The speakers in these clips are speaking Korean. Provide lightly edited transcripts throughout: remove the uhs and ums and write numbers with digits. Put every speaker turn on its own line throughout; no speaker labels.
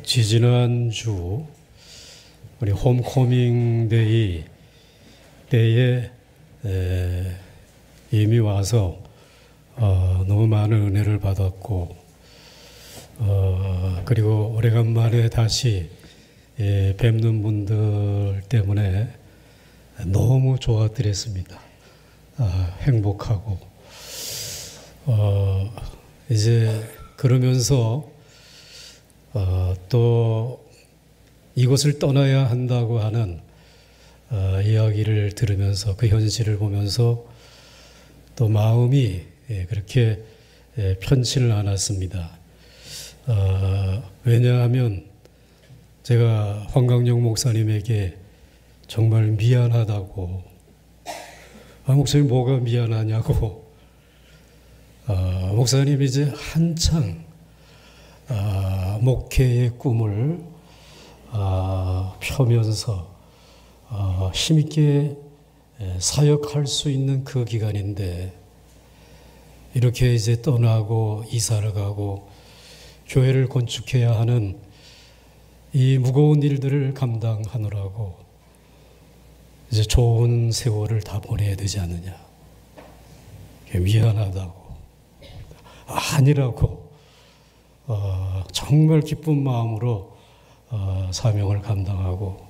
지지난주 우리 홈커밍 데이 때에 이미 와서 너무 많은 은혜를 받았고 그리고 오래간만에 다시 뵙는 분들 때문에 너무 좋아드렸습니다. 행복하고 이제 그러면서 또 이곳을 떠나야 한다고 하는 이야기를 들으면서 그 현실을 보면서 또 마음이 그렇게 편치는 않았습니다. 왜냐하면 제가 황강영 목사님에게 정말 미안하다고, 목사님 뭐가 미안하냐고, 목사님이 이제 한창 목회의 꿈을 펴면서 힘있게 사역할 수 있는 그 기간인데 이렇게 이제 떠나고 이사를 가고 교회를 건축해야 하는 이 무거운 일들을 감당하느라고 이제 좋은 세월을 다 보내야 되지 않느냐. 미안하다고. 아니라고. 정말 기쁜 마음으로 사명을 감당하고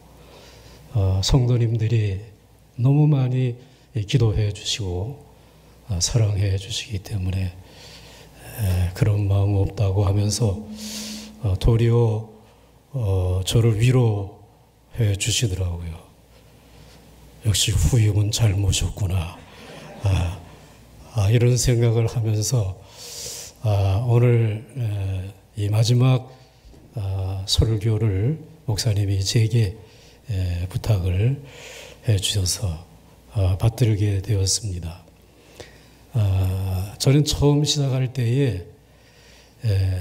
성도님들이 너무 많이 기도해 주시고 사랑해 주시기 때문에 그런 마음 없다고 하면서 도리어 저를 위로해 주시더라고요. 역시 후임은 잘 모셨구나. 이런 생각을 하면서 오늘 이 마지막 설교를 목사님이 제게 부탁을 해 주셔서 받들게 되었습니다. 저는 처음 시작할 때에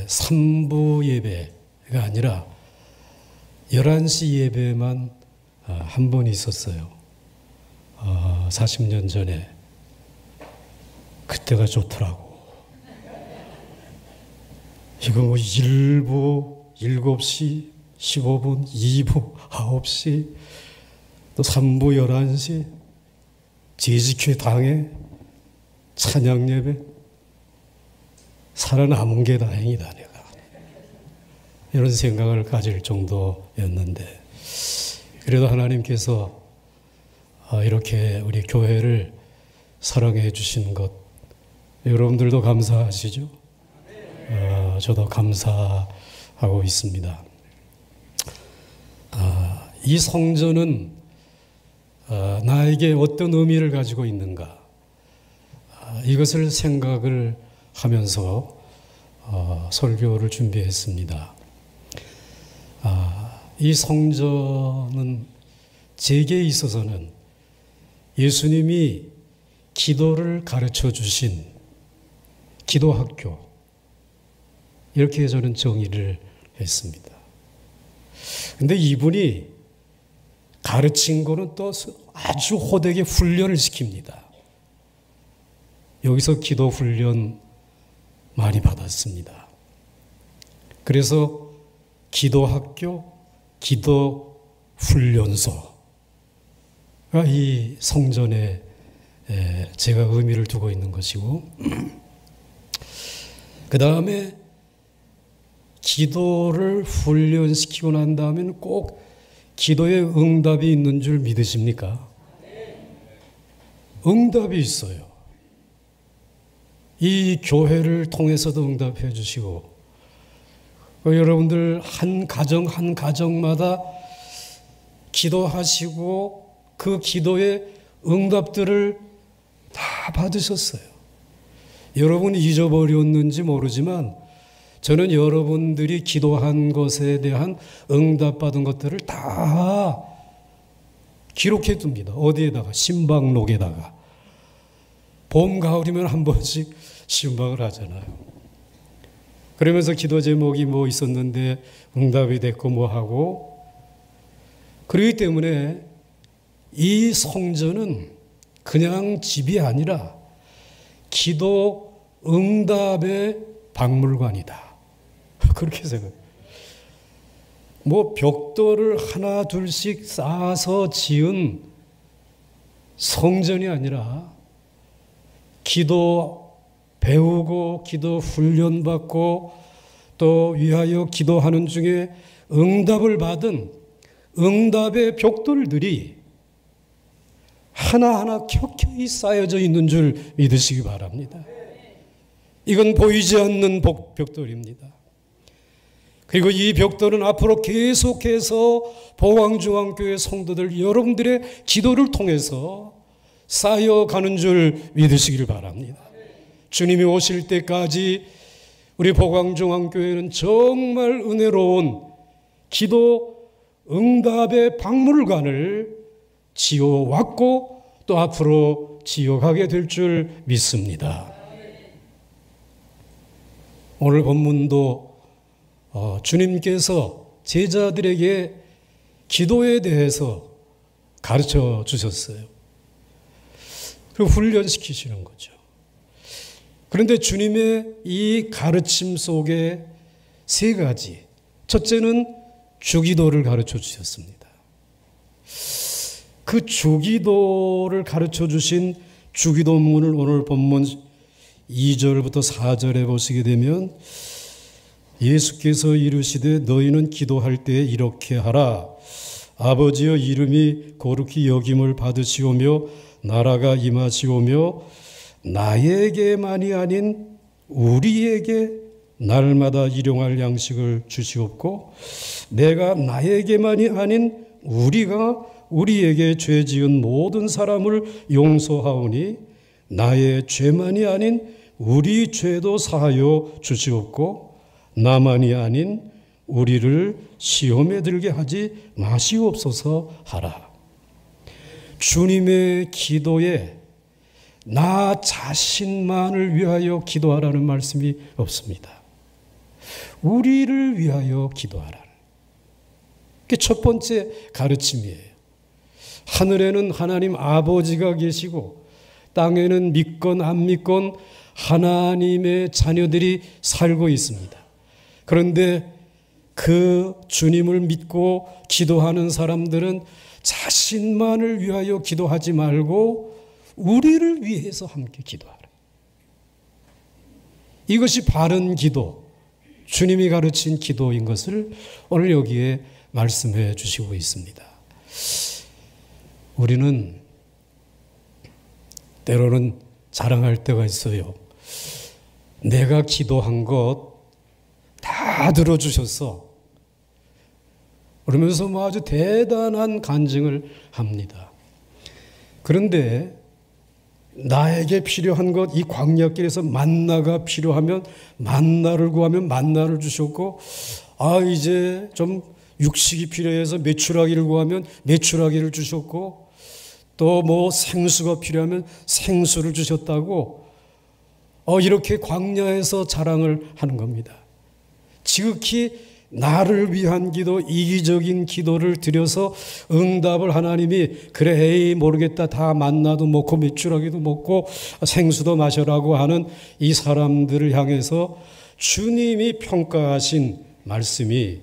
3부 예배가 아니라 11시 예배만 한 번 있었어요. 40년 전에. 그때가 좋더라고. 이거 뭐 1부 7시 15분, 2부 9시, 또 3부 11시, 재직회 당회, 찬양 예배. 살아남은 게 다행이다, 내가. 이런 생각을 가질 정도였는데, 그래도 하나님께서 이렇게 우리 교회를 사랑해 주신 것, 여러분들도 감사하시죠? 저도 감사하고 있습니다. 이 성전은 나에게 어떤 의미를 가지고 있는가, 이것을 생각을 하면서 설교를 준비했습니다. 이 성전은 제게 있어서는 예수님이 기도를 가르쳐 주신 기도학교, 이렇게 저는 정의를 했습니다. 근데 이분이 가르친 거는 또 아주 호되게 훈련을 시킵니다. 여기서 기도 훈련 많이 받았습니다. 그래서 기도학교, 기도훈련소가 이 성전에 제가 의미를 두고 있는 것이고, 그 다음에 기도를 훈련시키고 난 다음에는 꼭 기도에 응답이 있는 줄 믿으십니까? 응답이 있어요. 이 교회를 통해서도 응답해 주시고, 여러분들 한 가정 한 가정마다 기도하시고 그 기도의 응답들을 다 받으셨어요. 여러분이 잊어버렸는지 모르지만 저는 여러분들이 기도한 것에 대한 응답받은 것들을 다 기록해 둡니다. 어디에다가? 신방록에다가. 봄, 가을이면 한 번씩 신방을 하잖아요. 그러면서 기도 제목이 뭐 있었는데 응답이 됐고 뭐 하고. 그렇기 때문에 이 성전은 그냥 집이 아니라 기도 응답의 박물관이다. 그렇게 생각해요. 뭐 벽돌을 하나 둘씩 쌓아서 지은 성전이 아니라 기도 배우고 기도 훈련받고 또 위하여 기도하는 중에 응답을 받은 응답의 벽돌들이 하나하나 켜켜이 쌓여져 있는 줄 믿으시기 바랍니다. 이건 보이지 않는 벽돌입니다. 그리고 이 벽돌은 앞으로 계속해서 보광중앙교회 성도들 여러분들의 기도를 통해서 쌓여가는 줄 믿으시길 바랍니다. 주님이 오실 때까지 우리 보광중앙교회는 정말 은혜로운 기도 응답의 박물관을 지어왔고 또 앞으로 지어가게 될 줄 믿습니다. 오늘 본문도 주님께서 제자들에게 기도에 대해서 가르쳐 주셨어요. 그리고 훈련시키시는 거죠. 그런데 주님의 이 가르침 속에 세 가지. 첫째는 주기도를 가르쳐 주셨습니다. 그 주기도를 가르쳐 주신 주기도문을 오늘 본문 2절부터 4절에 보시게 되면 예수께서 이르시되 너희는 기도할 때 이렇게 하라. 아버지여 이름이 거룩히 여김을 받으시오며 나라가 임하시오며 나에게만이 아닌 우리에게 날마다 일용할 양식을 주시옵고 내가 나에게만이 아닌 우리에게 죄 지은 모든 사람을 용서하오니 나의 죄만이 아닌 우리 죄도 사하여 주시옵고 나만이 아닌 우리를 시험에 들게 하지 마시옵소서 하라. 주님의 기도에 나 자신만을 위하여 기도하라는 말씀이 없습니다. 우리를 위하여 기도하라. 그게 첫 번째 가르침이에요. 하늘에는 하나님 아버지가 계시고 땅에는 믿건 안 믿건 하나님의 자녀들이 살고 있습니다. 그런데 그 주님을 믿고 기도하는 사람들은 자신만을 위하여 기도하지 말고 우리를 위해서 함께 기도하라. 이것이 바른 기도, 주님이 가르친 기도인 것을 오늘 여기에 말씀해 주시고 있습니다. 우리는 때로는 자랑할 때가 있어요. 내가 기도한 것 다 들어주셨어. 그러면서 뭐 아주 대단한 간증을 합니다. 그런데 나에게 필요한 것, 이 광야길에서 만나가 필요하면 만나를 구하면 만나를 주셨고, 이제 좀 육식이 필요해서 메추라기를 구하면 메추라기를 주셨고, 또 뭐 생수가 필요하면 생수를 주셨다고, 이렇게 광야에서 자랑을 하는 겁니다. 지극히 나를 위한 기도, 이기적인 기도를 드려서 응답을 하나님이 그래 에이 모르겠다 다 만나도 먹고 메추라기도 먹고 생수도 마셔라고 하는 이 사람들을 향해서 주님이 평가하신 말씀이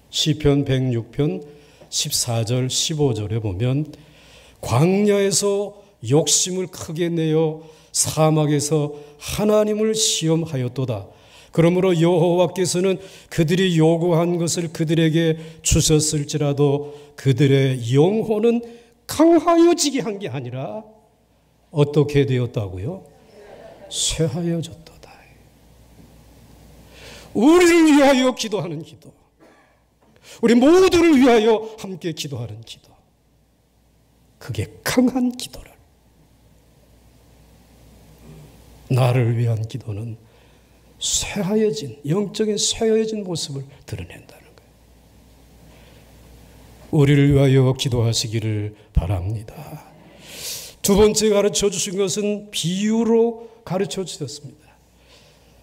시편 106편 14절 15절에 보면 광야에서 욕심을 크게 내어 사막에서 하나님을 시험하였도다. 그러므로 여호와께서는 그들이 요구한 것을 그들에게 주셨을지라도 그들의 영혼은 강하여지게 한 게 아니라 어떻게 되었다고요? 쇠하여졌도다. 우리를 위하여 기도하는 기도, 우리 모두를 위하여 함께 기도하는 기도, 그게 강한 기도를, 나를 위한 기도는 쇠하여진, 영적인 쇠하여진 모습을 드러낸다는 거예요. 우리를 위하여 기도하시기를 바랍니다. 두 번째 가르쳐 주신 것은 비유로 가르쳐 주셨습니다.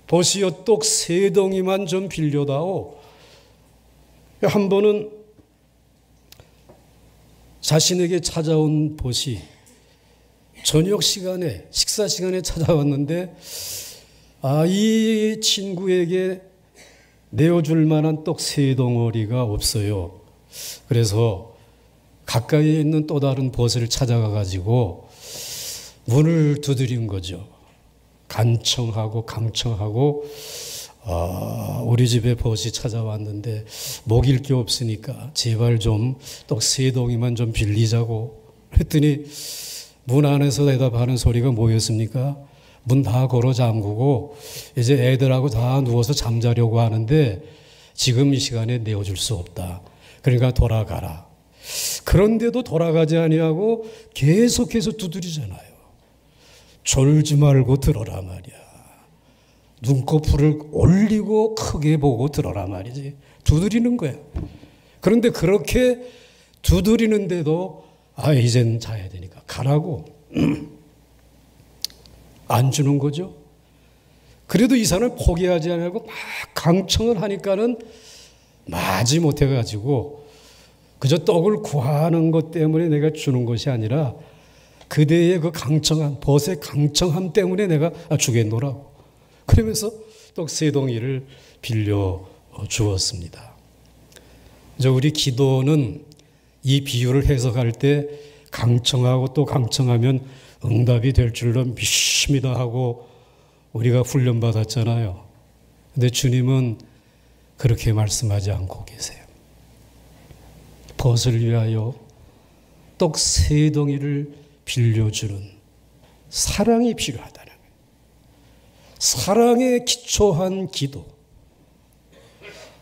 보시오 똑 세 덩이만 좀 빌려다오. 한 번은 자신에게 찾아온 보시 저녁 시간에, 식사 시간에 찾아왔는데 이 친구에게 내어줄 만한 떡 세 덩어리가 없어요. 그래서 가까이에 있는 또 다른 벗을 찾아가 가지고 문을 두드린 거죠. 간청하고 강청하고 우리 집에 벗이 찾아왔는데 먹일 게 없으니까 제발 좀 떡 세 덩이만 좀 빌리자고 했더니 문 안에서 대답하는 소리가 뭐였습니까? 문 다 걸어 잠그고 이제 애들하고 다 누워서 잠자려고 하는데 지금 이 시간에 내어줄 수 없다. 그러니까 돌아가라. 그런데도 돌아가지 아니하고 계속해서 두드리잖아요. 졸지 말고 들어라 말이야. 눈꺼풀을 올리고 크게 보고 들어라 말이지. 두드리는 거야. 그런데 그렇게 두드리는데도 이젠 자야 되니까 가라고 안 주는 거죠. 그래도 이 사람을 포기하지 않고 막 강청을 하니까는 마지 못해가지고 그저 떡을 구하는 것 때문에 내가 주는 것이 아니라 그대의 그 강청함, 벗의 강청함 때문에 내가 주겠노라고. 그러면서 떡 세 덩이를 빌려 주었습니다. 이제 우리 기도는 이 비유를 해석할 때 강청하고 또 강청하면 응답이 될 줄로 믿습니다 하고 우리가 훈련받았잖아요. 근데 주님은 그렇게 말씀하지 않고 계세요. 벗을 위하여 떡 세 덩이를 빌려주는 사랑이 필요하다는 거예요. 사랑에 기초한 기도.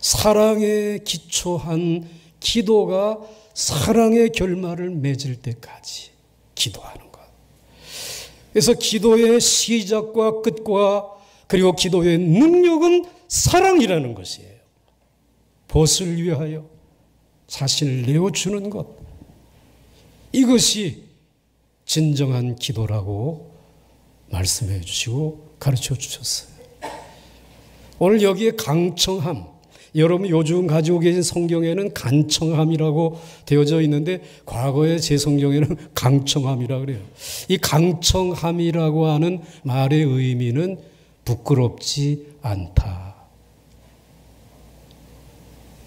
사랑에 기초한 기도가 사랑의 결말을 맺을 때까지 기도하는 것. 그래서 기도의 시작과 끝과 그리고 기도의 능력은 사랑이라는 것이에요. 벗을 위하여 자신을 내어주는 것. 이것이 진정한 기도라고 말씀해 주시고 가르쳐 주셨어요. 오늘 여기에 강청함, 여러분 요즘 가지고 계신 성경에는 간청함이라고 되어져 있는데 과거에 제 성경에는 강청함이라고 그래요. 이 강청함이라고 하는 말의 의미는 부끄럽지 않다.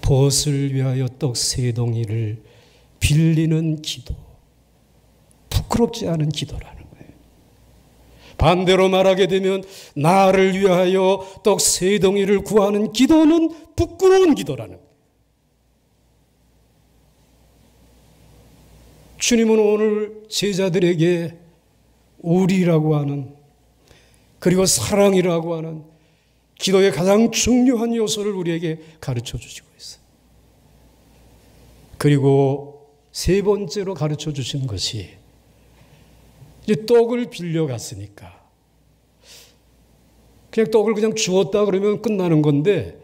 벗을 위하여 떡 세 덩이를 빌리는 기도. 부끄럽지 않은 기도라는 거예요. 반대로 말하게 되면 나를 위하여 떡 세 덩이를 구하는 기도는 부끄러운 기도라는 거예요. 주님은 오늘 제자들에게 우리라고 하는 그리고 사랑이라고 하는 기도의 가장 중요한 요소를 우리에게 가르쳐 주시고 있어요. 그리고 세 번째로 가르쳐 주신 것이 이제 떡을 빌려갔으니까 그냥 떡을 그냥 주었다 그러면 끝나는 건데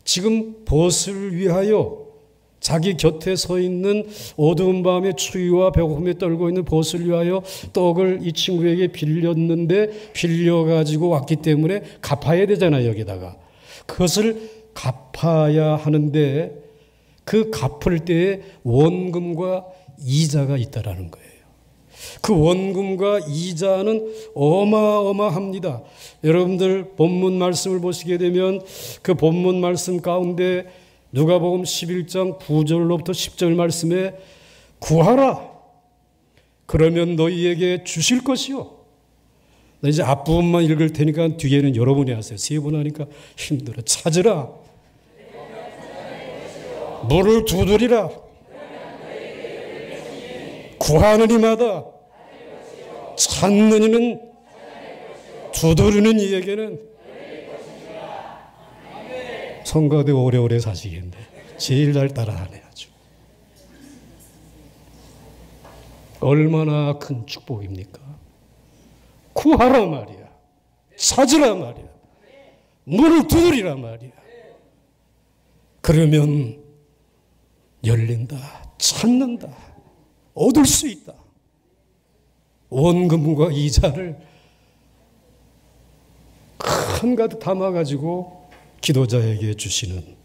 지금 벗을 위하여 자기 곁에 서 있는 어두운 밤의 추위와 배고픔에 떨고 있는 벗을 위하여 떡을 이 친구에게 빌렸는데 빌려가지고 왔기 때문에 갚아야 되잖아요. 여기다가 그것을 갚아야 하는데 그 갚을 때에 원금과 이자가 있다라는 거예요. 그 원금과 이자는 어마어마합니다. 여러분들 본문 말씀을 보시게 되면 그 본문 말씀 가운데 누가복음 11장 9절로부터 10절 말씀에 구하라. 그러면 너희에게 주실 것이요. 나 이제 앞부분만 읽을 테니까 뒤에는 여러분이 하세요. 세 번 하니까 힘들어. 찾으라. 문을 두드리라. 구하는 이마다 찾는 이는 두드리는 이에게는 성가대 오래오래 사시겠는데 제일 잘 따라하네 아주. 얼마나 큰 축복입니까? 구하라 말이야. 찾으라 말이야. 문을 두드리라 말이야. 그러면 열린다. 찾는다. 얻을 수 있다. 원금과 이자를 한가득 담아가지고 기도자에게 주시는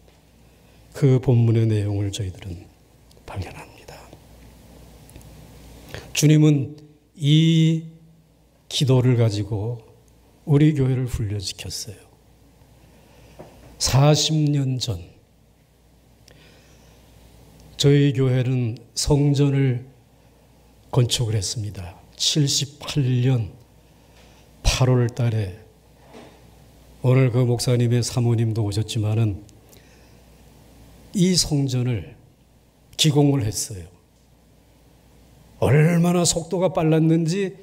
그 본문의 내용을 저희들은 발견합니다. 주님은 이 기도를 가지고 우리 교회를 훈련시켰어요. 40년 전 저희 교회는 성전을 건축을 했습니다. 78년 8월 달에 오늘 그 목사님의 사모님도 오셨지만은 이 성전을 기공을 했어요. 얼마나 속도가 빨랐는지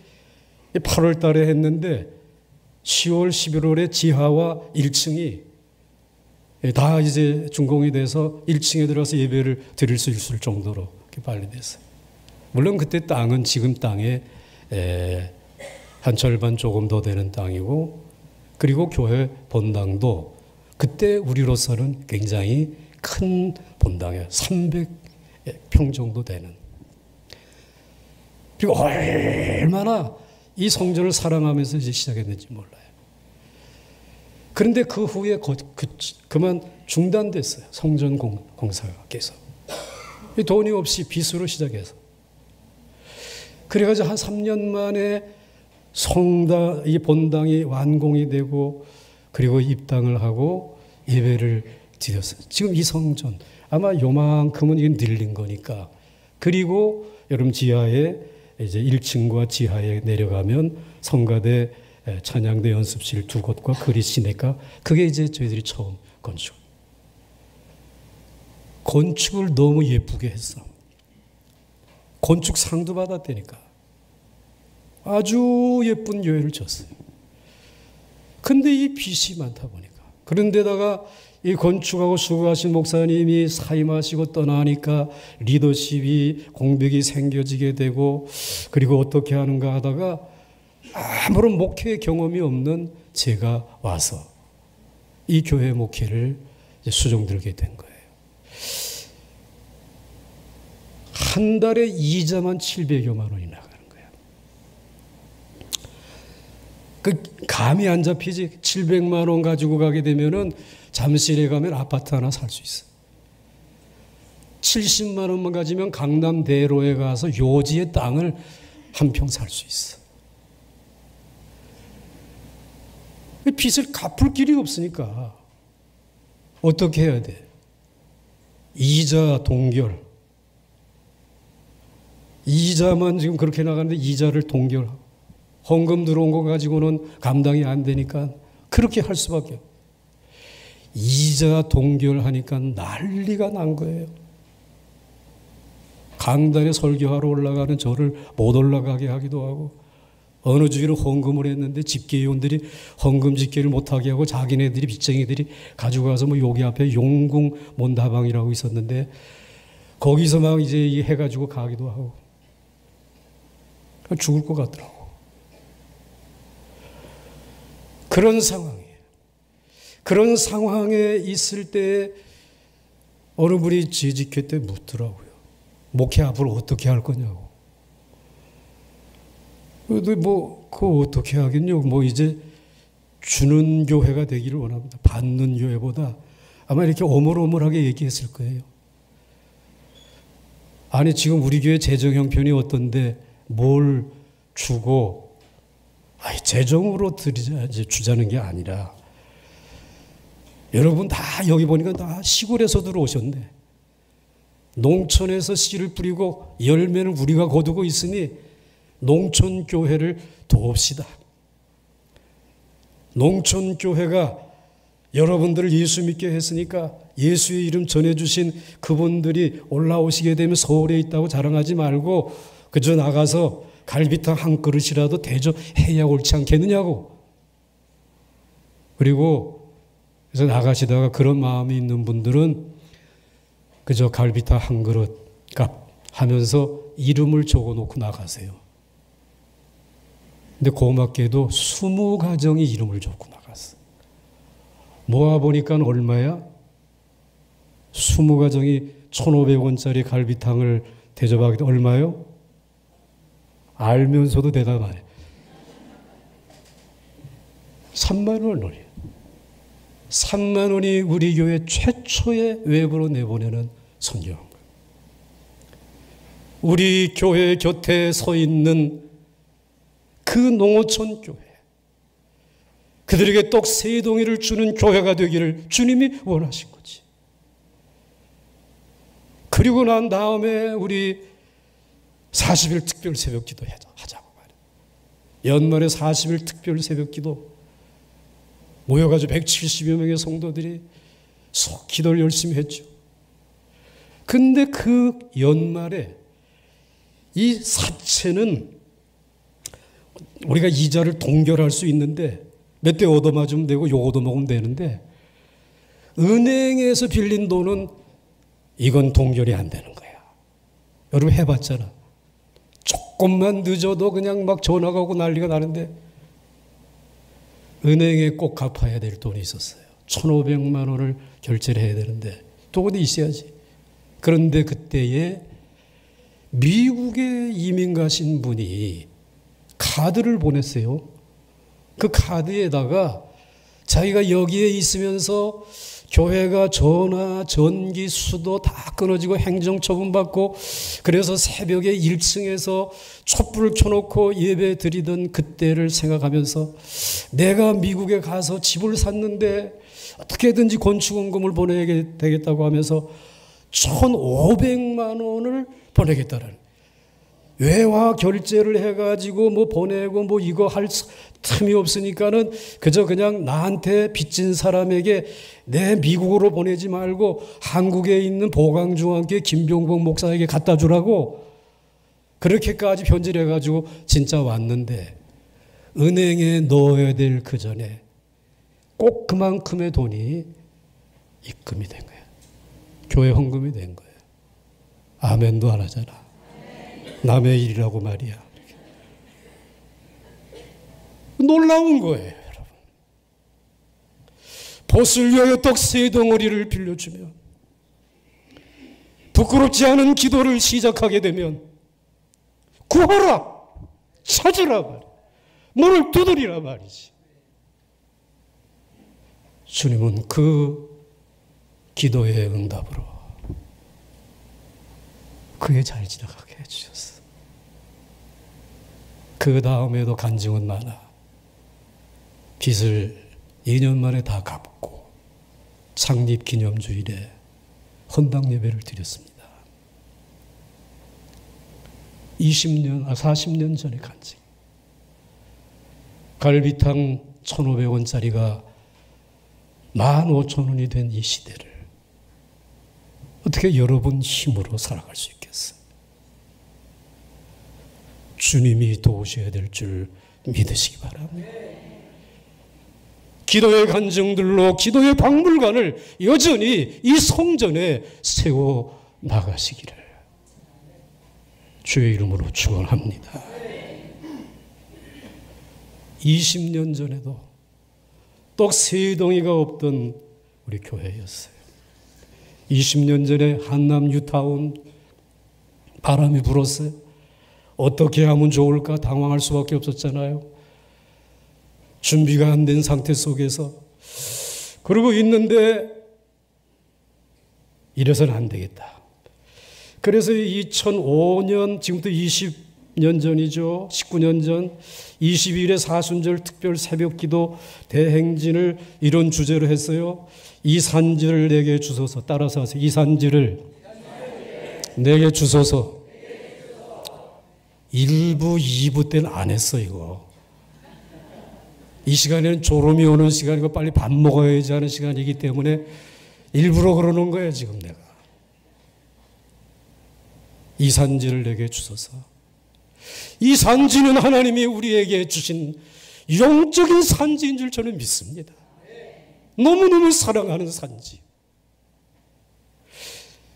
8월 달에 했는데 10월, 11월에 지하와 1층이 다 이제 준공이 돼서 1층에 들어가서 예배를 드릴 수 있을 정도로 빨리 됐어요. 물론 그때 땅은 지금 땅의 한 절반 조금 더 되는 땅이고, 그리고 교회 본당도 그때 우리로서는 굉장히 큰 본당이에요. 300평 정도 되는. 그리고 얼마나 이 성전을 사랑하면서 이제 시작했는지 몰라요. 그런데 그 후에 그만 중단됐어요. 성전 공사께서. 돈이 없이 빚으로 시작해서. 그래가지고 한 3년 만에 이 본당이 완공이 되고, 그리고 입당을 하고 예배를 드렸어요. 지금 이 성전 아마 요만큼은 이게 늘린 거니까. 그리고 여러분 지하에 이제 1층과 지하에 내려가면 성가대, 찬양대 연습실 두 곳과 그리 시내가, 그게 이제 저희들이 처음 건축. 건축을 너무 예쁘게 했어. 건축상도 받았다니까. 아주 예쁜 교회를 졌어요. 근데 이 빚이 많다 보니까. 그런데다가 이 건축하고 수고하신 목사님이 사임하시고 떠나니까 리더십이 공백이 생겨지게 되고, 그리고 어떻게 하는가 하다가 아무런 목회 경험이 없는 제가 와서 이 교회 목회를 수종들게 된 거예요. 한 달에 이자만 700여만 원이 나가는 거예요. 그 감이 안 잡히지. 700만 원 가지고 가게 되면은 잠실에 가면 아파트 하나 살 수 있어. 70만 원만 가지면 강남 대로에 가서 요지의 땅을 한 평 살 수 있어. 빚을 갚을 길이 없으니까 어떻게 해야 돼? 이자 동결. 이자만 지금 그렇게 나가는데 이자를 동결하고, 헌금 들어온 거 가지고는 감당이 안 되니까 그렇게 할 수밖에 없어요. 이자 동결하니까 난리가 난 거예요. 강단에 설교하러 올라가는 저를 못 올라가게 하기도 하고, 어느 주일은 헌금을 했는데 집계위원들이 헌금 집계를 못하게 하고 자기네들이 빚쟁이들이 가지고 가서 뭐 여기 앞에 용궁 몬다방이라고 있었는데 거기서 막 이제 해가지고 가기도 하고, 죽을 것 같더라고. 그런 상황이에요. 그런 상황에 있을 때 어느 분이 재직회 때 묻더라고요. 목회 앞으로 어떻게 할 거냐고. 근데 뭐 그거 어떻게 하겠냐고. 뭐 이제 주는 교회가 되기를 원합니다. 받는 교회보다. 아마 이렇게 오물오물하게 얘기했을 거예요. 아니 지금 우리 교회 재정 형편이 어떤데 뭘 주고, 아니 재정으로 드리자지 주자는 게 아니라, 여러분 다 여기 보니까 다 시골에서 들어오셨네. 농촌에서 씨를 뿌리고 열매는 우리가 거두고 있으니 농촌 교회를 도웁시다. 농촌 교회가 여러분들을 예수 믿게 했으니까 예수의 이름 전해주신 그분들이 올라오시게 되면 서울에 있다고 자랑하지 말고 그저 나가서 갈비탕 한 그릇이라도 대접해야 옳지 않겠느냐고. 그리고 그래서 나가시다가 그런 마음이 있는 분들은 그저 갈비탕 한 그릇 값 하면서 이름을 적어놓고 나가세요. 근데 고맙게도 20가정이 이름을 적고 나갔어. 모아보니까 얼마야? 20가정이 1,500원짜리 갈비탕을 대접하게 돼. 얼마요? 알면서도 대답 안 해. 3만 원이에요. 3만 원이 우리 교회 최초의 외부로 내보내는 선교한 거예요. 우리 교회 곁에 서 있는 그 농어촌 교회, 그들에게 떡 세 덩이를 주는 교회가 되기를 주님이 원하신 거지. 그리고 난 다음에 우리 40일 특별 새벽 기도 하자고 말이야. 연말에 40일 특별 새벽 기도 모여가지고 170여 명의 성도들이 기도를 열심히 했죠. 근데 그 연말에 이 사채는 우리가 이자를 동결할 수 있는데 몇 대 얻어맞으면 되고 욕 얻어먹으면 되는데 은행에서 빌린 돈은 이건 동결이 안 되는 거야. 여러분 해봤잖아. 조금만 늦어도 그냥 막 전화가 오고 난리가 나는데 은행에 꼭 갚아야 될 돈이 있었어요. 1,500만 원을 결제를 해야 되는데 돈이 있어야지. 그런데 그때에 미국에 이민 가신 분이 카드를 보냈어요. 그 카드에다가 자기가 여기에 있으면서 교회가 전화, 전기, 수도 다 끊어지고 행정처분 받고 그래서 새벽에 1층에서 촛불을 켜놓고 예배 드리던 그때를 생각하면서 내가 미국에 가서 집을 샀는데 어떻게든지 건축원금을 보내야 되겠다고 하면서 1,500만 원을 보내겠다는 외화 결제를 해가지고 뭐 보내고 뭐 이거 할 틈이 없으니까는 그저 그냥 나한테 빚진 사람에게 내 미국으로 보내지 말고 한국에 있는 보강중앙교회 김병복 목사에게 갖다 주라고 그렇게까지 편지를 해가지고 진짜 왔는데 은행에 넣어야 될 그 전에 꼭 그만큼의 돈이 입금이 된 거예요. 교회 헌금이 된 거예요. 아멘도 안 하잖아. 남의 일이라고 말이야. 놀라운 거예요, 여러분. 보슬 위하여 떡 세 덩어리를 빌려주면 부끄럽지 않은 기도를 시작하게 되면 구하라, 찾으라 말이야. 문을 두드리라 말이지. 주님은 그 기도의 응답으로 그에 잘 지나가게 해주셨어. 그 다음에도 간증은 많아. 빚을 2년 만에 다 갚고 창립 기념주일에 헌당 예배를 드렸습니다. 40년 전의 간증. 갈비탕 1,500원짜리가 15,000원이 된 이 시대를 어떻게 여러분 힘으로 살아갈 수 있겠어요? 주님이 도우셔야 될 줄 믿으시기 바랍니다. 기도의 간증들로 기도의 박물관을 여전히 이 성전에 세워 나가시기를 주의 이름으로 축원합니다. 20년 전에도 떡 세 덩이가 없던 우리 교회였어요. 20년 전에 한남 뉴타운 바람이 불었어요. 어떻게 하면 좋을까 당황할 수밖에 없었잖아요. 준비가 안 된 상태 속에서 그러고 있는데 이래서는 안 되겠다. 그래서 2005년 지금부터 20년 전이죠. 19년 전 22일에 사순절 특별 새벽기도 대행진을 이런 주제로 했어요. 이 산지를 내게 주소서. 따라서 하세요. 이 산지를 내게 주소서. 1부, 2부 때는 안 했어 이거. 이 시간에는 졸음이 오는 시간이고 빨리 밥 먹어야지 하는 시간이기 때문에 일부러 그러는 거예요 지금 내가. 이 산지를 내게 주소서. 이 산지는 하나님이 우리에게 주신 영적인 산지인 줄 저는 믿습니다. 너무너무 사랑하는 산지.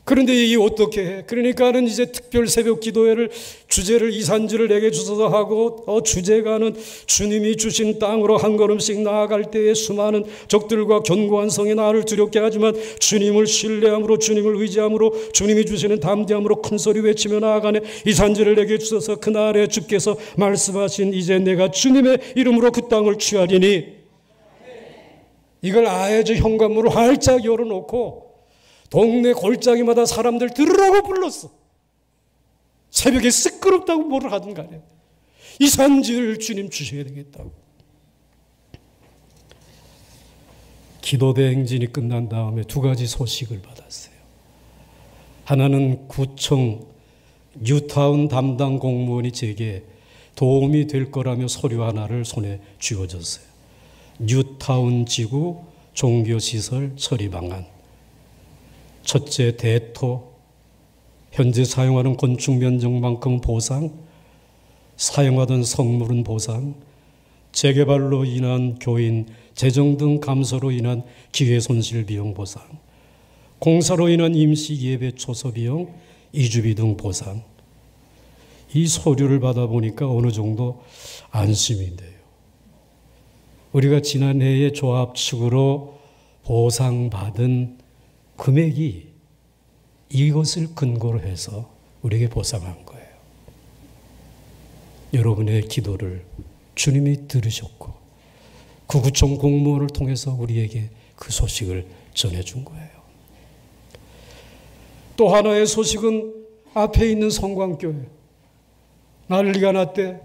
그런데 이 어떻게 해? 그러니까는 이제 특별 새벽 기도회를 주제를 이 산지를 내게 주소서 하고 주제가는 주님이 주신 땅으로 한 걸음씩 나아갈 때에 수많은 적들과 견고한 성이 나를 두렵게 하지만 주님을 신뢰함으로 주님을 의지함으로 주님이 주시는 담대함으로 큰 소리 외치며 나아가네. 이 산지를 내게 주소서. 그날에 주께서 말씀하신 이제 내가 주님의 이름으로 그 땅을 취하리니 이걸 아예 저 현관문을 활짝 열어놓고 동네 골짜기마다 사람들 들으라고 불렀어. 새벽에 시끄럽다고 뭐를 하든 간에 이 산지를 주님 주셔야 되겠다고. 기도대행진이 끝난 다음에 두 가지 소식을 받았어요. 하나는 구청 뉴타운 담당 공무원이 제게 도움이 될 거라며 서류 하나를 손에 쥐어줬어요. 뉴타운 지구 종교시설 처리 방안. 첫째, 대토. 현재 사용하는 건축 면적만큼 보상. 사용하던 성물은 보상. 재개발로 인한 교인, 재정 등 감소로 인한 기회 손실 비용 보상. 공사로 인한 임시 예배 초소 비용, 이주비 등 보상. 이 서류를 받아보니까 어느 정도 안심이 돼요. 우리가 지난해에 조합 측으로 보상받은 금액이 이것을 근거로 해서 우리에게 보상한 거예요. 여러분의 기도를 주님이 들으셨고 그 구청 공무원을 통해서 우리에게 그 소식을 전해준 거예요. 또 하나의 소식은 앞에 있는 성광교회. 난리가 났대.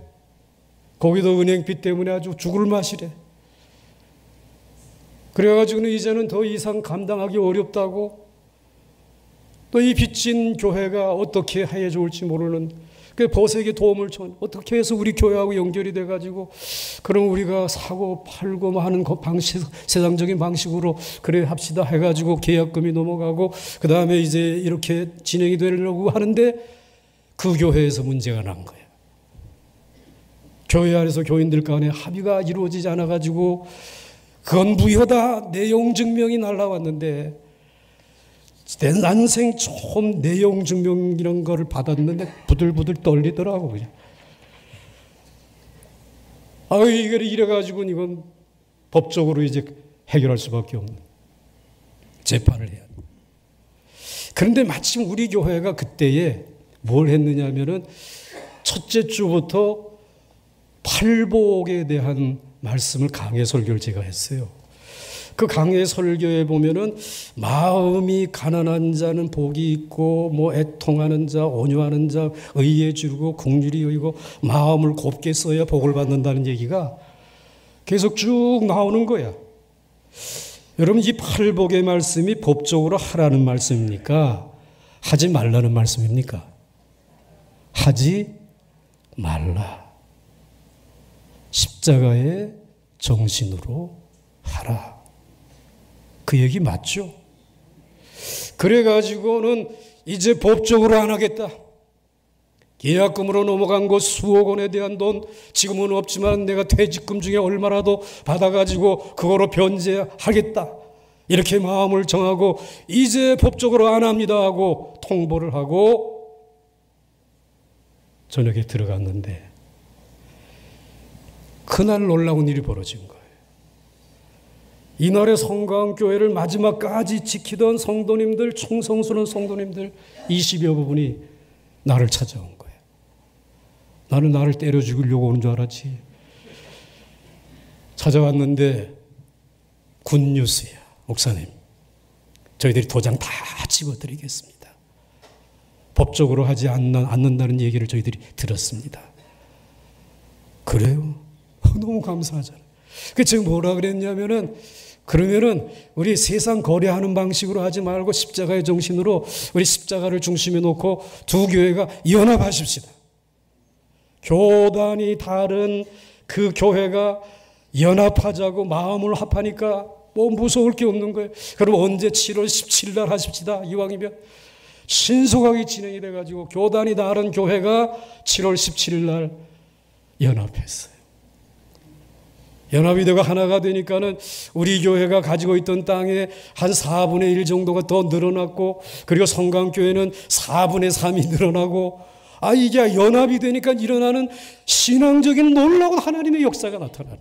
거기도 은행빚 때문에 아주 죽을 맛이래. 그래가지고는 이제는 더 이상 감당하기 어렵다고, 또 이 빚진 교회가 어떻게 해야 좋을지 모르는, 그 보색에 도움을 줘. 어떻게 해서 우리 교회하고 연결이 돼가지고 그럼 우리가 사고 팔고 뭐 하는 방식, 세상적인 방식으로 그래 합시다 해가지고 계약금이 넘어가고 그 다음에 이제 이렇게 진행이 되려고 하는데 그 교회에서 문제가 난 거예요. 교회 안에서 교인들 간에 합의가 이루어지지 않아가지고 그건 무효다 내용 증명이 날라왔는데, 난생 처음 내용 증명 이런 거를 받았는데 부들부들 떨리더라고 그냥. 이래가지고 이건 법적으로 이제 해결할 수밖에 없는 재판을 해야 돼. 그런데 마침 우리 교회가 그때에 뭘 했느냐면은 첫째 주부터 팔복에 대한 말씀을 강해 설교를 제가 했어요. 그 강해 설교에 보면은 마음이 가난한 자는 복이 있고 뭐 애통하는 자, 온유하는 자, 의에 주르고 긍휼이 여기고 마음을 곱게 써야 복을 받는다는 얘기가 계속 쭉 나오는 거야. 여러분, 이 팔복의 말씀이 법적으로 하라는 말씀입니까? 하지 말라는 말씀입니까? 하지 말라. 십자가의 정신으로 하라. 그 얘기 맞죠? 그래가지고는 이제 법적으로 안 하겠다. 계약금으로 넘어간 거 수억 원에 대한 돈 지금은 없지만 내가 퇴직금 중에 얼마라도 받아가지고 그거로 변제하겠다. 이렇게 마음을 정하고 이제 법적으로 안 합니다 하고 통보를 하고 저녁에 들어갔는데 그날 놀라운 일이 벌어진 거예요. 이날의 성광교회를 마지막까지 지키던 성도님들, 충성스러운 성도님들 20여 분이 나를 찾아온 거예요. 나는 나를 때려 죽이려고 오는 줄 알았지. 찾아왔는데 굿뉴스야. 목사님, 저희들이 도장 다 집어드리겠습니다. 법적으로 하지 않는다는 얘기를 저희들이 들었습니다. 그래요? 너무 감사하잖아요. 그 제가 뭐라 그랬냐면은, 그러면은 우리 세상 거래하는 방식으로 하지 말고 십자가의 정신으로 우리 십자가를 중심에 놓고 두 교회가 연합하십시다. 교단이 다른 그 교회가 연합하자고 마음을 합하니까 뭐 무서울 게 없는 거예요. 그럼 언제 7월 17일 날 하십시다. 이왕이면 신속하게 진행이 돼가지고 교단이 다른 교회가 7월 17일 날 연합했어요. 연합이 되고 하나가 되니까는 우리 교회가 가지고 있던 땅에 한 4분의 1 정도가 더 늘어났고, 그리고 성강교회는 4분의 3이 늘어나고, 이게 연합이 되니까 일어나는 신앙적인 놀라운 하나님의 역사가 나타나는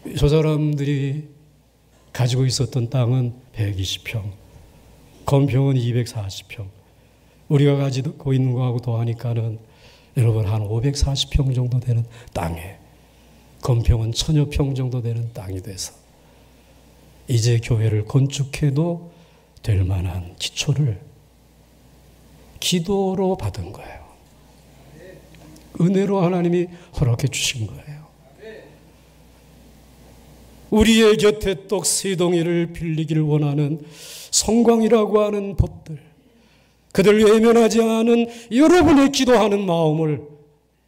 거예요. 저 사람들이 가지고 있었던 땅은 120평, 건평은 240평, 우리가 가지고 있는 거하고 더하니까는 여러분 한 540평 정도 되는 땅에 건평은 1000여 평 정도 되는 땅이 돼서 이제 교회를 건축해도 될 만한 기초를 기도로 받은 거예요. 은혜로 하나님이 허락해 주신 거예요. 우리의 곁에 떡 세 덩이를 빌리기를 원하는 성광이라고 하는 벗들, 그들 외면하지 않은 여러분의 기도하는 마음을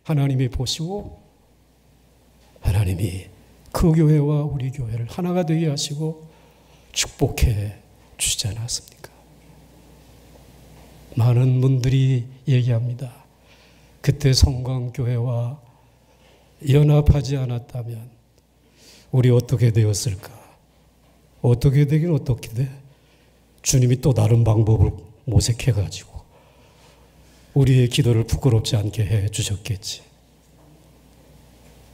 하나님이 보시고 하나님이 그 교회와 우리 교회를 하나가 되게 하시고 축복해 주시지 않았습니까? 많은 분들이 얘기합니다. 그때 성광교회와 연합하지 않았다면 우리 어떻게 되었을까? 어떻게 되긴 어떻게 돼? 주님이 또 다른 방법을 모색해가지고 우리의 기도를 부끄럽지 않게 해 주셨겠지.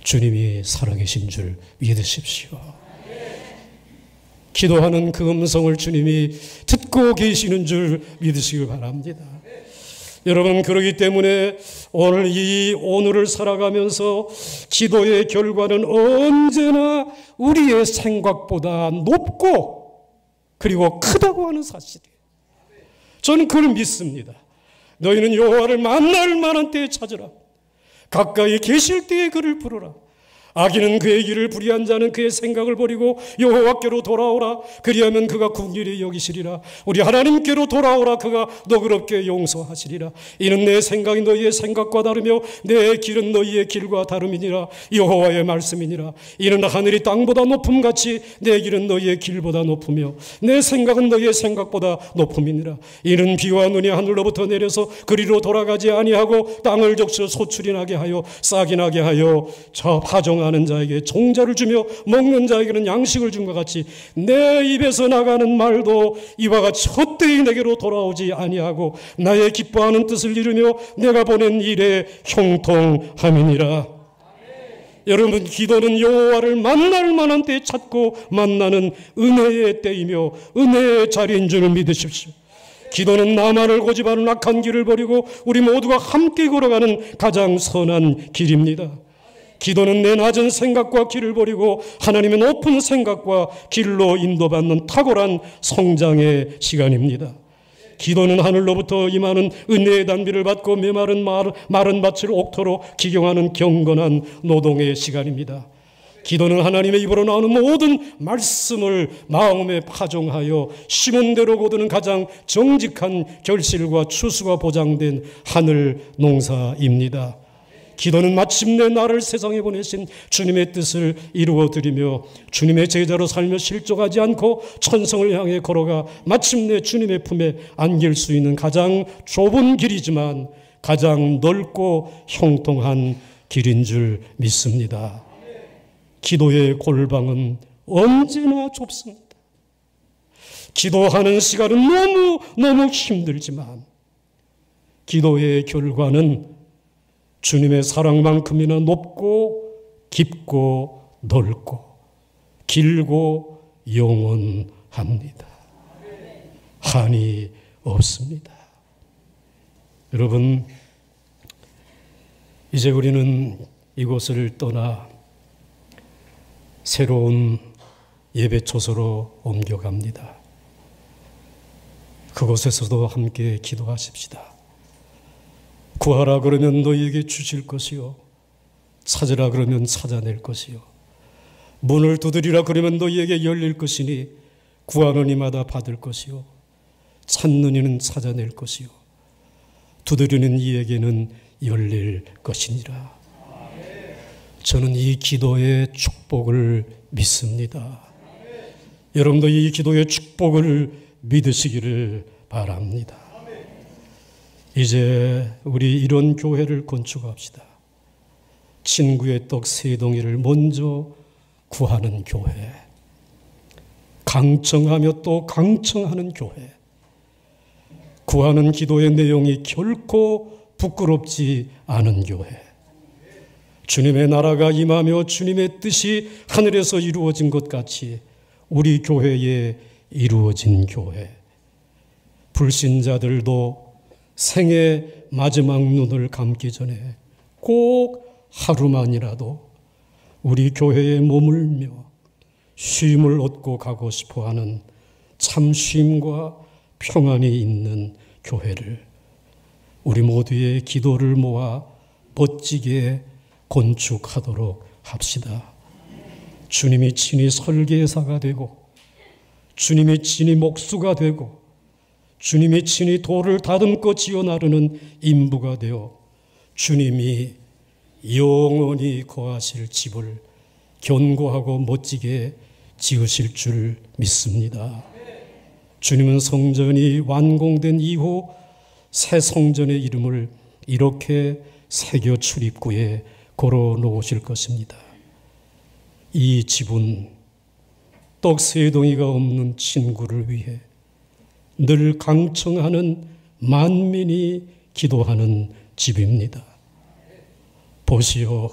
주님이 살아계신 줄 믿으십시오. 기도하는 그 음성을 주님이 듣고 계시는 줄 믿으시길 바랍니다. 여러분, 그러기 때문에 오늘을 살아가면서 기도의 결과는 언제나 우리의 생각보다 높고 그리고 크다고 하는 사실이에요. 저는 그걸 믿습니다. 너희는 여호와를 만날 만한 때에 찾으라. 가까이 계실 때에 그를 부르라. 악인은 그의 길을 불의한 자는 그의 생각을 버리고 여호와께로 돌아오라. 그리하면 그가 긍휼히 여기시리라. 우리 하나님께로 돌아오라. 그가 너그럽게 용서하시리라. 이는 내 생각이 너희의 생각과 다르며 내 길은 너희의 길과 다름이니라. 여호와의 말씀이니라. 이는 하늘이 땅보다 높음같이 내 길은 너희의 길보다 높으며 내 생각은 너희의 생각보다 높음이니라. 이는 비와 눈이 하늘로부터 내려서 그리로 돌아가지 아니하고 땅을 적셔 소출이 나게 하여 싹이 나게 하여 저 파종하는 자에게 종자를 주며 먹는 자에게는 양식을 준 것 같이 내 입에서 나가는 말도 이와 같이 헛되이 내게로 돌아오지 아니하고 나의 기뻐하는 뜻을 이루며 내가 보낸 일에 형통함이니라. 여러분, 기도는 여호와를 만날 만한 때에 찾고 만나는 은혜의 때이며 은혜의 자리인 줄 믿으십시오. 기도는 나만을 고집하는 악한 길을 버리고 우리 모두가 함께 걸어가는 가장 선한 길입니다. 기도는 내 낮은 생각과 길을 버리고 하나님의 높은 생각과 길로 인도받는 탁월한 성장의 시간입니다. 기도는 하늘로부터 임하는 은혜의 단비를 받고 메마른 마른 밭을 옥토로 기경하는 경건한 노동의 시간입니다. 기도는 하나님의 입으로 나오는 모든 말씀을 마음에 파종하여 심은 대로 거두는 가장 정직한 결실과 추수가 보장된 하늘 농사입니다. 기도는 마침내 나를 세상에 보내신 주님의 뜻을 이루어드리며 주님의 제자로 살며 실족하지 않고 천성을 향해 걸어가 마침내 주님의 품에 안길 수 있는 가장 좁은 길이지만 가장 넓고 형통한 길인 줄 믿습니다. 기도의 골방은 언제나 좁습니다. 기도하는 시간은 너무 힘들지만 기도의 결과는 주님의 사랑만큼이나 높고 깊고 넓고 길고 영원합니다. 한이 없습니다. 여러분, 이제 우리는 이곳을 떠나 새로운 예배초소로 옮겨갑니다. 그곳에서도 함께 기도하십시다. 구하라 그러면 너희에게 주실 것이요, 찾으라 그러면 찾아낼 것이요, 문을 두드리라 그러면 너희에게 열릴 것이니 구하는 이마다 받을 것이요, 찾는 이는 찾아낼 것이요, 두드리는 이에게는 열릴 것이니라. 저는 이 기도의 축복을 믿습니다. 여러분도 이 기도의 축복을 믿으시기를 바랍니다. 이제 우리 이런 교회를 건축합시다. 친구의 떡 세 덩이를 먼저 구하는 교회, 강청하며 또 강청하는 교회, 구하는 기도의 내용이 결코 부끄럽지 않은 교회, 주님의 나라가 임하며 주님의 뜻이 하늘에서 이루어진 것 같이 우리 교회에 이루어진 교회, 불신자들도 생의 마지막 눈을 감기 전에 꼭 하루만이라도 우리 교회에 머물며 쉼을 얻고 가고 싶어하는 참 쉼과 평안이 있는 교회를 우리 모두의 기도를 모아 멋지게 건축하도록 합시다. 주님이 친히 설계사가 되고 주님이 친히 목수가 되고 주님이 친히 돌을 다듬고 지어 나르는 인부가 되어 주님이 영원히 거하실 집을 견고하고 멋지게 지으실 줄 믿습니다. 주님은 성전이 완공된 이후 새 성전의 이름을 이렇게 새겨 출입구에 걸어 놓으실 것입니다. 이 집은 떡 세 덩이가 없는 친구를 위해 늘 강청하는 만민이 기도하는 집입니다. 보시오,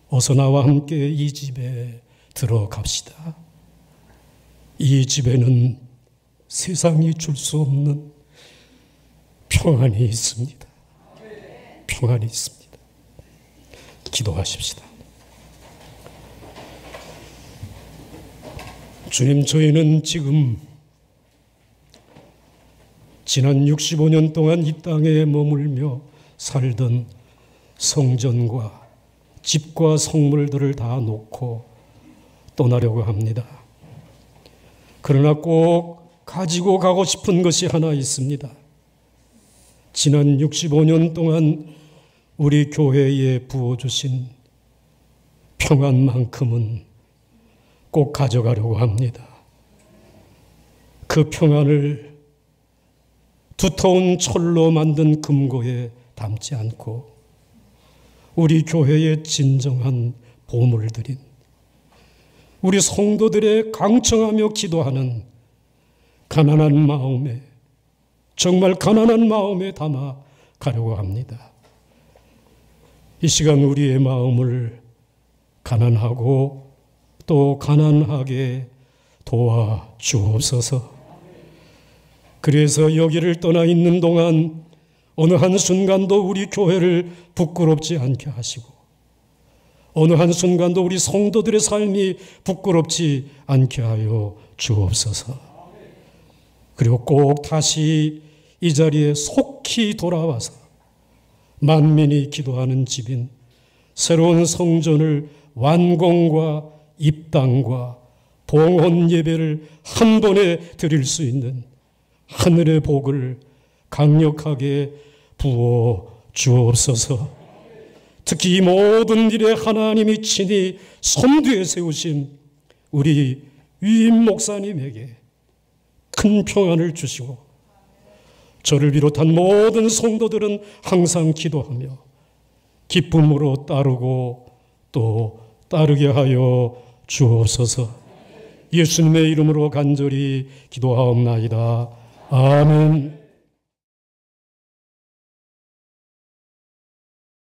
어서 나와 함께 이 집에 들어갑시다. 이 집에는 세상이 줄 수 없는 평안이 있습니다. 평안이 있습니다. 기도하십시다. 주님, 저희는 지금 지난 65년 동안 이 땅에 머물며 살던 성전과 집과 성물들을 다 놓고 떠나려고 합니다. 그러나 꼭 가지고 가고 싶은 것이 하나 있습니다. 지난 65년 동안 우리 교회에 부어주신 평안만큼은 꼭 가져가려고 합니다. 그 평안을 두터운 철로 만든 금고에 담지 않고 우리 교회의 진정한 보물들인 우리 성도들의 강청하며 기도하는 가난한 마음에, 정말 가난한 마음에 담아 가려고 합니다. 이 시간 우리의 마음을 가난하고 또 가난하게 도와주옵소서. 그래서 여기를 떠나 있는 동안 어느 한순간도 우리 교회를 부끄럽지 않게 하시고 어느 한순간도 우리 성도들의 삶이 부끄럽지 않게 하여 주옵소서. 그리고 꼭 다시 이 자리에 속히 돌아와서 만민이 기도하는 집인 새로운 성전을 완공과 입당과 봉헌 예배를 한 번에 드릴 수 있는 하늘의 복을 강력하게 부어 주옵소서. 특히 이 모든 일에 하나님이 친히 손뒤에 세우신 우리 위임 목사님에게 큰 평안을 주시고 저를 비롯한 모든 성도들은 항상 기도하며 기쁨으로 따르고 또 따르게 하여 주옵소서. 예수님의 이름으로 간절히 기도하옵나이다. 아멘.